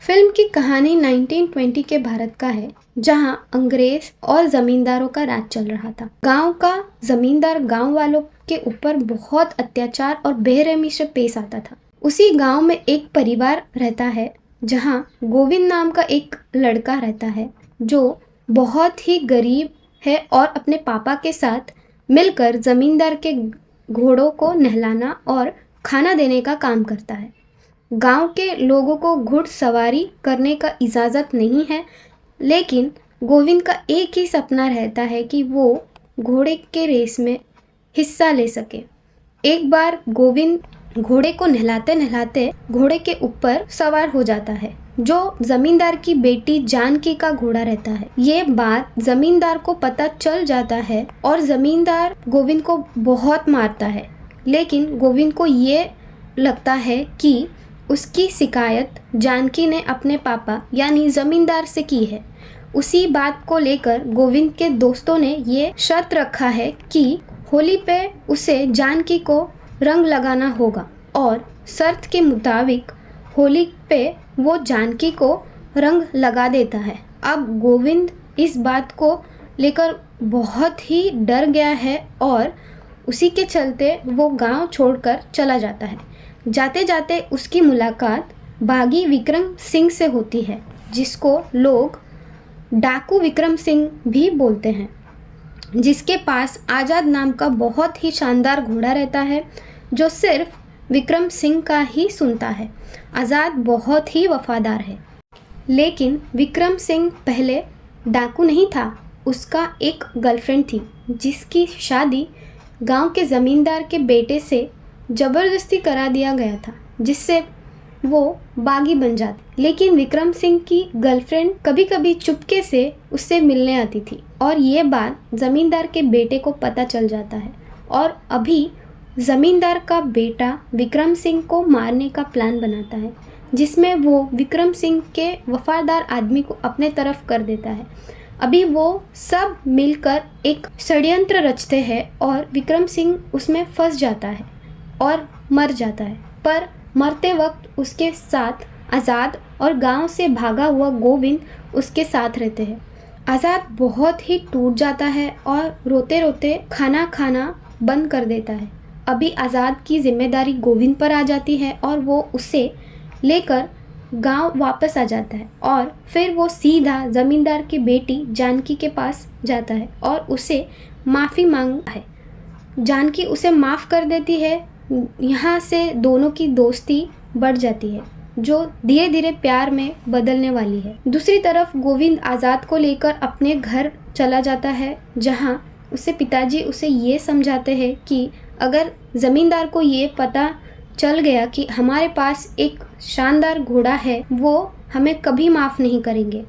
Film की कहानी 1920 के भारत का है, जहां अंग्रेज और जमींदारों का राज चल रहा था। गांव का जमींदार गांव वालों के ऊपर बहुत अत्याचार और बेरहमी से पेश आता था। उसी गांव में एक परिवार रहता है, जहां गोविंद नाम का एक लड़का रहता है, जो बहुत ही गरीब है और अपने पापा के साथ मिलकर जमींदार के घोड़ों को नहलाना और खाना देने का काम करता है। गांव के लोगों को घुड़सवारी करने का इजाज़त नहीं है, लेकिन गोविंद का एक ही सपना रहता है कि वो घोड़े के रेस में हिस्सा ले सके। एक बार गोविंद घोड़े को नहलाते नहलाते घोड़े के ऊपर सवार हो जाता है, जो जमींदार की बेटी जानकी का घोड़ा रहता है। ये बात जमींदार को पता चल जाता है और जमींदार गोविंद को बहुत मारता है, लेकिन गोविंद को ये लगता है कि उसकी शिकायत जानकी ने अपने पापा यानी जमींदार से की है। उसी बात को लेकर गोविंद के दोस्तों ने ये शर्त रखा है कि होली पे उसे जानकी को रंग लगाना होगा और शर्त के मुताबिक होली पे वो जानकी को रंग लगा देता है। अब गोविंद इस बात को लेकर बहुत ही डर गया है और उसी के चलते वो गांव छोड़कर चला जाता है। जाते जाते उसकी मुलाकात बागी विक्रम सिंह से होती है, जिसको लोग डाकू विक्रम सिंह भी बोलते हैं, जिसके पास आज़ाद नाम का बहुत ही शानदार घोड़ा रहता है, जो सिर्फ विक्रम सिंह का ही सुनता है। आज़ाद बहुत ही वफादार है, लेकिन विक्रम सिंह पहले डाकू नहीं था। उसका एक गर्लफ्रेंड थी, जिसकी शादी गांव के ज़मींदार के बेटे से ज़बरदस्ती करा दिया गया था, जिससे वो बागी बन जाती। लेकिन विक्रम सिंह की गर्लफ्रेंड कभी कभी चुपके से उससे मिलने आती थी और ये बात ज़मींदार के बेटे को पता चल जाता है और अभी ज़मींदार का बेटा विक्रम सिंह को मारने का प्लान बनाता है, जिसमें वो विक्रम सिंह के वफादार आदमी को अपने तरफ कर देता है। अभी वो सब मिलकर एक षड्यंत्र रचते हैं और विक्रम सिंह उसमें फंस जाता है और मर जाता है। पर मरते वक्त उसके साथ आज़ाद और गांव से भागा हुआ गोविंद उसके साथ रहते हैं। आज़ाद बहुत ही टूट जाता है और रोते रोते खाना खाना बंद कर देता है। अभी आज़ाद की जिम्मेदारी गोविंद पर आ जाती है और वो उसे लेकर गांव वापस आ जाता है और फिर वो सीधा ज़मींदार की बेटी जानकी के पास जाता है और उसे माफ़ी मांगता है। जानकी उसे माफ़ कर देती है। यहाँ से दोनों की दोस्ती बढ़ जाती है, जो धीरे धीरे प्यार में बदलने वाली है। दूसरी तरफ गोविंद आज़ाद को लेकर अपने घर चला जाता है, जहाँ उससे पिताजी उसे ये समझाते हैं कि अगर ज़मींदार को ये पता चल गया कि हमारे पास एक शानदार घोड़ा है, वो हमें कभी माफ़ नहीं करेंगे।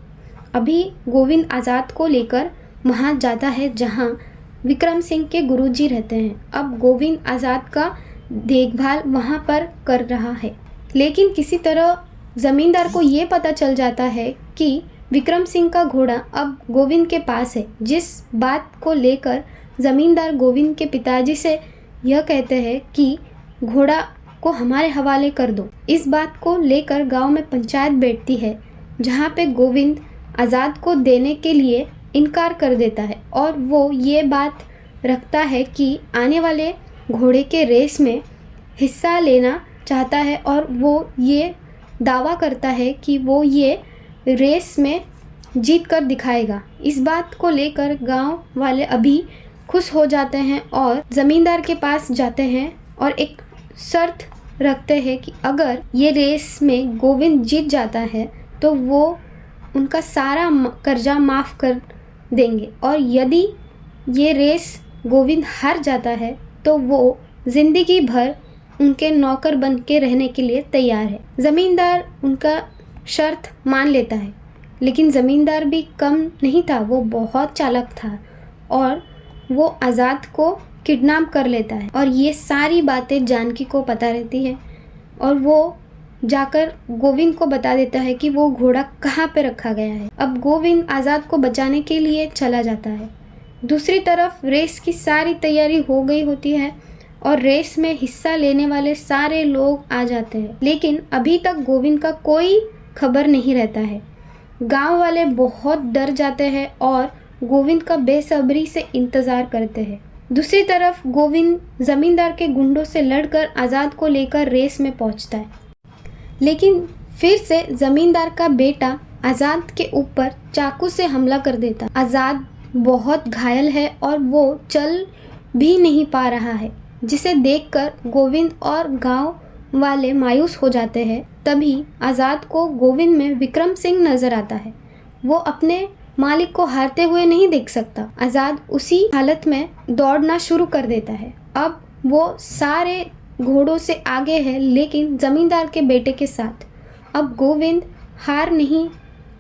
अभी गोविंद आज़ाद को लेकर वहाँ जाता है, जहाँ विक्रम सिंह के गुरुजी रहते हैं। अब गोविंद आज़ाद का देखभाल वहाँ पर कर रहा है, लेकिन किसी तरह ज़मींदार को ये पता चल जाता है कि विक्रम सिंह का घोड़ा अब गोविंद के पास है, जिस बात को लेकर ज़मींदार गोविंद के पिताजी से यह कहते हैं कि घोड़ा को हमारे हवाले कर दो। इस बात को लेकर गांव में पंचायत बैठती है, जहाँ पे गोविंद आज़ाद को देने के लिए इनकार कर देता है और वो ये बात रखता है कि आने वाले घोड़े के रेस में हिस्सा लेना चाहता है और वो ये दावा करता है कि वो ये रेस में जीत कर दिखाएगा। इस बात को लेकर गांव वाले अभी खुश हो जाते हैं और ज़मींदार के पास जाते हैं और एक शर्त रखते हैं कि अगर ये रेस में गोविंद जीत जाता है तो वो उनका सारा कर्जा माफ़ कर देंगे, और यदि ये रेस गोविंद हार जाता है तो वो ज़िंदगी भर उनके नौकर बन के रहने के लिए तैयार है। ज़मींदार उनका शर्त मान लेता है, लेकिन ज़मींदार भी कम नहीं था, वो बहुत चालाक था और वो आज़ाद को किडनैप कर लेता है और ये सारी बातें जानकी को पता रहती है और वो जाकर गोविंद को बता देता है कि वो घोड़ा कहाँ पे रखा गया है। अब गोविंद आज़ाद को बचाने के लिए चला जाता है। दूसरी तरफ रेस की सारी तैयारी हो गई होती है और रेस में हिस्सा लेने वाले सारे लोग आ जाते हैं, लेकिन अभी तक गोविंद का कोई खबर नहीं रहता है। गांव वाले बहुत डर जाते हैं और गोविंद का बेसब्री से इंतज़ार करते हैं। दूसरी तरफ गोविंद ज़मींदार के गुंडों से लड़कर आज़ाद को लेकर रेस में पहुंचता है, लेकिन फिर से ज़मींदार का बेटा आज़ाद के ऊपर चाकू से हमला कर देता। आज़ाद बहुत घायल है और वो चल भी नहीं पा रहा है, जिसे देखकर गोविंद और गांव वाले मायूस हो जाते हैं। तभी आज़ाद को गोविंद में विक्रम सिंह नजर आता है। वो अपने मालिक को हारते हुए नहीं देख सकता। आज़ाद उसी हालत में दौड़ना शुरू कर देता है। अब वो सारे घोड़ों से आगे है, लेकिन ज़मींदार के बेटे के साथ। अब गोविंद हार नहीं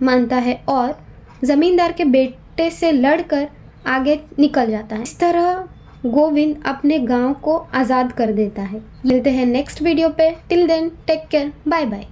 मानता है और ज़मींदार के बेटे से लड़कर आगे निकल जाता है। इस तरह गोविंद अपने गांव को आज़ाद कर देता है। मिलते हैं नेक्स्ट वीडियो पे। Till then take care, bye bye.